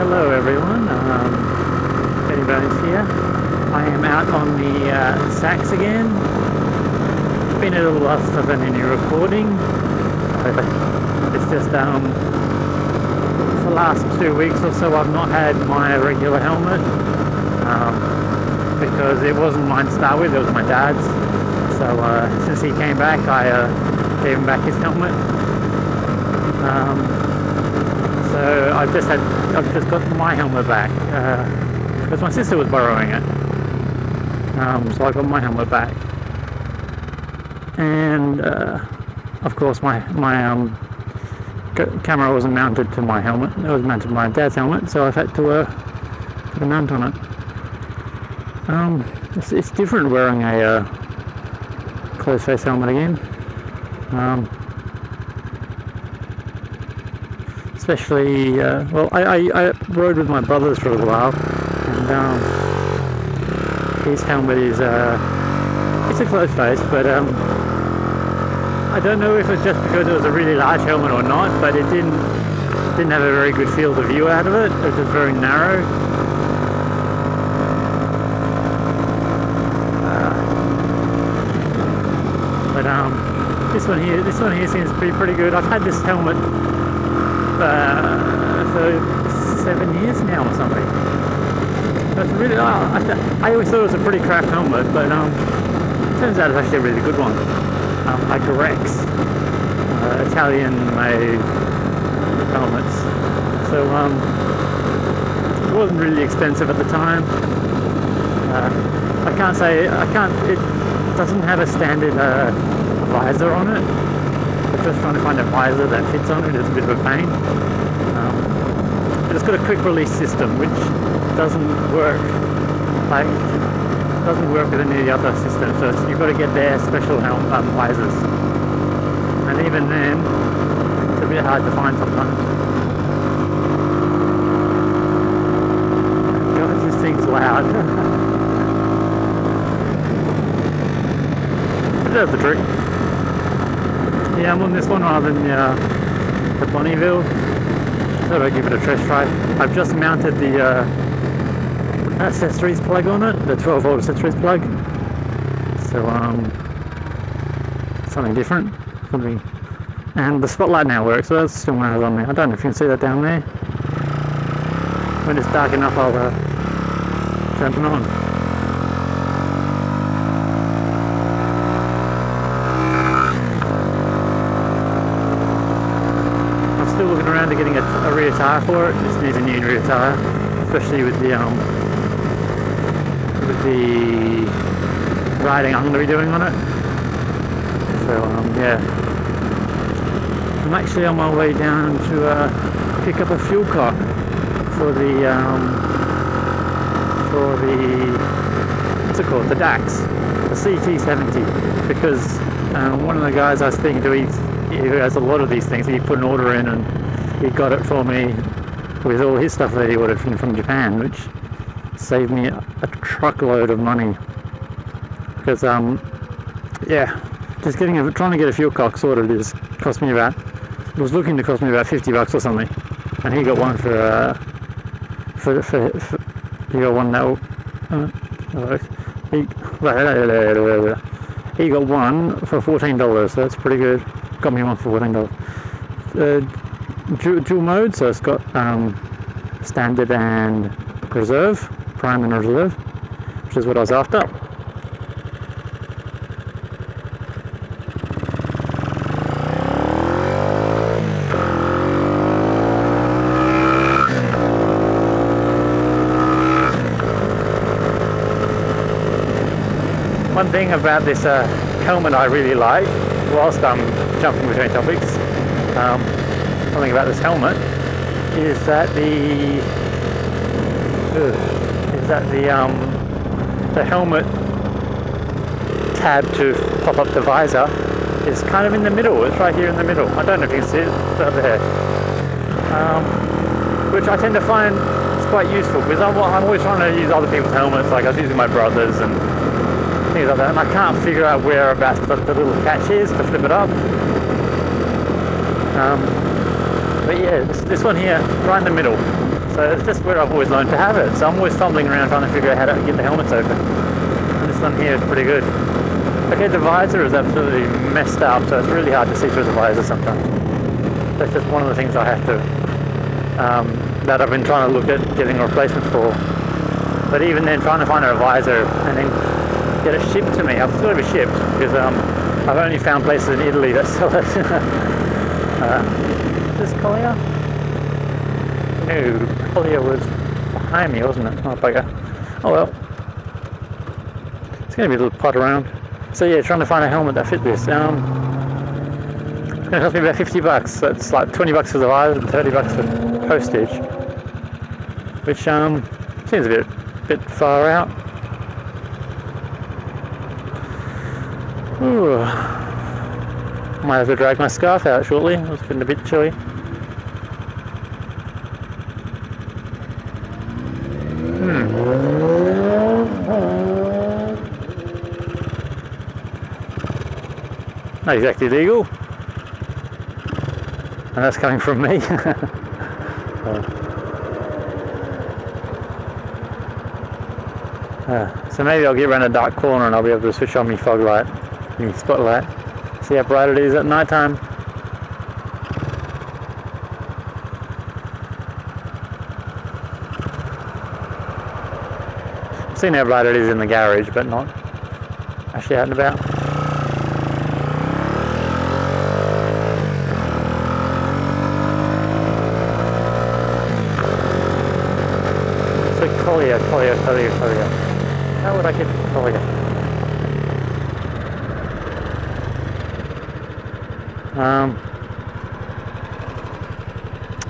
Hello everyone, anybody's here. I am out on the Sachs again. It's been a little while since I've done any recording. It's just for the last 2 weeks or so I've not had my regular helmet because it wasn't mine to start with, it was my dad's. So since he came back I gave him back his helmet. So I've just got my helmet back because my sister was borrowing it. So I got my helmet back, and of course my camera wasn't mounted to my helmet. It was mounted to my dad's helmet, so I've had to put a mount on it. It's different wearing a closed face helmet again. Especially, well, I rode with my brothers for a little while, and his helmet is it's a closed face, but I don't know if it's just because it was a really large helmet or not, but it didn't have a very good field of view out of it. It was just very narrow. But this one here seems to be pretty good. I've had this helmet for 7 years now or something. That's really, I always thought it was a pretty crap helmet, but it turns out it's actually a really good one. Like a Rex, Italian-made helmets. So it wasn't really expensive at the time. It doesn't have a standard visor on it. Just trying to find a visor that fits on it is a bit of a pain. But it's got a quick release system which doesn't work with any of the other systems, so you've got to get their special visors, and even then it's a bit hard to find sometimes. God, this thing's loud. But that's the trick. Yeah, I'm on this one rather than the Bonneville. Thought I'd give it a test drive. I've just mounted the accessories plug on it, the 12-volt accessories plug. So something different. And the spotlight now works, so that's still mounted on there. I don't know if you can see that down there. When it's dark enough, I'll turn it on. Still looking around to getting a rear tyre for it. Just needs a new rear tyre, especially with the riding I'm going to be doing on it. So yeah, I'm actually on my way down to pick up a fuel cock for the what's it called, the DAX, the CT70, because one of the guys I was speaking to, he has a lot of these things. He put an order in and he got it for me with all his stuff that he ordered from Japan, which saved me a truckload of money. Because yeah, just trying to get a fuel cock sorted was looking to cost me about $50 or something, and he got one for he got one that he got one for $14, so that's pretty good. Got me one for $14. Dual mode, so it's got standard and reserve, prime and reserve, which is what I was after. One thing about this helmet I really like, whilst I'm jumping between topics, something about this helmet is that the helmet tab to pop up the visor is kind of in the middle. It's right here in the middle. I don't know if you can see it, it's over there. Which I tend to find is quite useful, because I'm always trying to use other people's helmets. Like I was using my brother's and things like that, and I can't figure out whereabouts the little catch is to flip it up. But yeah, this one here, right in the middle. So it's just where I've always learned to have it. So I'm always fumbling around trying to figure out how to get the helmets open. And this one here is pretty good. Okay, the visor is absolutely messed up, so it's really hard to see through the visor sometimes. That's just one of the things I have to, that I've been trying to look at getting a replacement for. But even then, trying to find a visor and then get it shipped to me, I've got to be shipped because I've only found places in Italy that sell it. Is this Collier? No, Collier was behind me, wasn't it? Oh, bugger. Oh well. It's going to be a little pot around. So yeah, trying to find a helmet that fit this. It's going to cost me about 50 bucks. So it's like 20 bucks for the visor and 30 bucks for postage. Which seems a bit far out. Ooh. Might have to drag my scarf out shortly. It's getting a bit chilly. Not exactly legal. And that's coming from me. So maybe I'll get around a dark corner and I'll be able to switch on my fog light, my spotlight. See how bright it is at night time. I've seen how bright it is in the garage, but not actually out and about. So Collier. How would I get to Collier?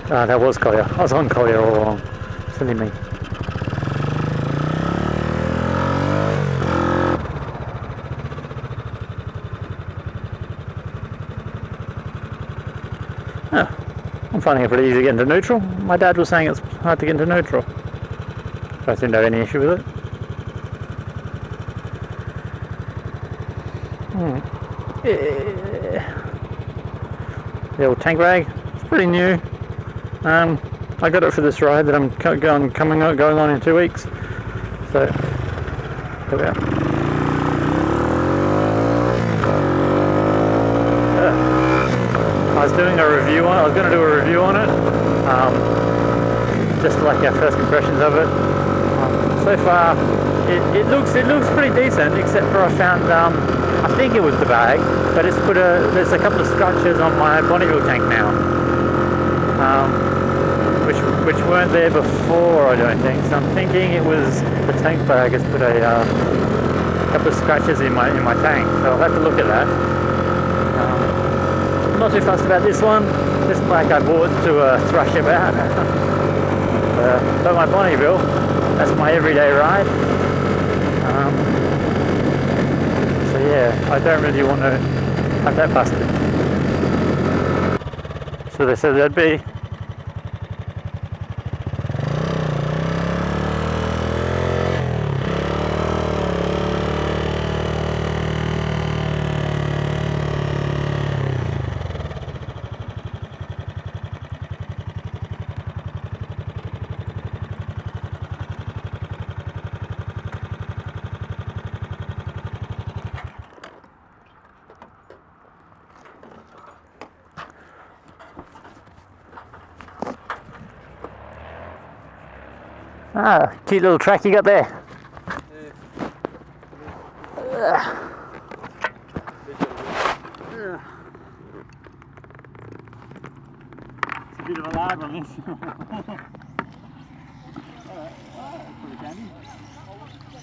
That was Collier. I was on Collier all along. Silly me. Oh, I'm finding it pretty easy to get into neutral. My dad was saying it's hard to get into neutral. I didn't have any issue with it. The old tank rag, it's pretty new. I got it for this ride that I'm going on in 2 weeks. So there we are. I was going to do a review on it. Just like our first impressions of it. So far, it looks pretty decent, except for I found, I think it was the bag, but there's a couple of scratches on my Bonneville tank now, which weren't there before, I don't think. So I'm thinking it was the tank bag has put a couple of scratches in my tank. So I'll have to look at that. I'm not too fussed about this one. This bike I bought to thrash about. But my Bonneville, that's my everyday ride. So yeah, I don't really want to have that busted. So they said that'd be. Ah, cute little track you got there. Yeah. It's a bit of a lag on this. Pretty candy.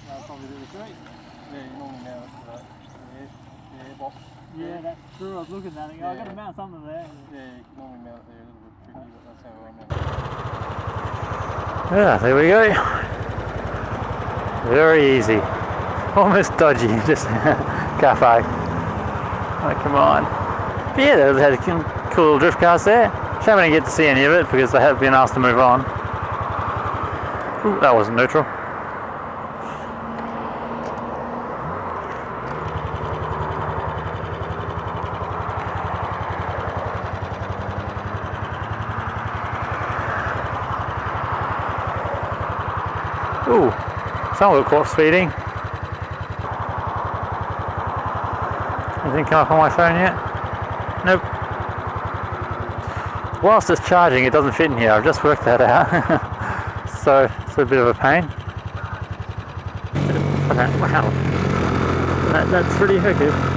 That'll probably do the trick. Yeah, you normally mount it to that. Yeah, box. Yeah, that's true. I was looking at that and I got to mount something there. Yeah, you can normally mount it there a little bit tricky, but that's how I mount it. Yeah, there we go. Very easy. Almost dodgy, just cafe. Oh, come on. But yeah, they had cool little drift cars there. Which I haven't get to see any of it because they have been asked to move on. Ooh, that wasn't neutral. Ooh, someone got caught speeding. Anything come up on my phone yet? Nope. Whilst it's charging, it doesn't fit in here. I've just worked that out. So it's a bit of a pain. Okay, wow. That's pretty hooky.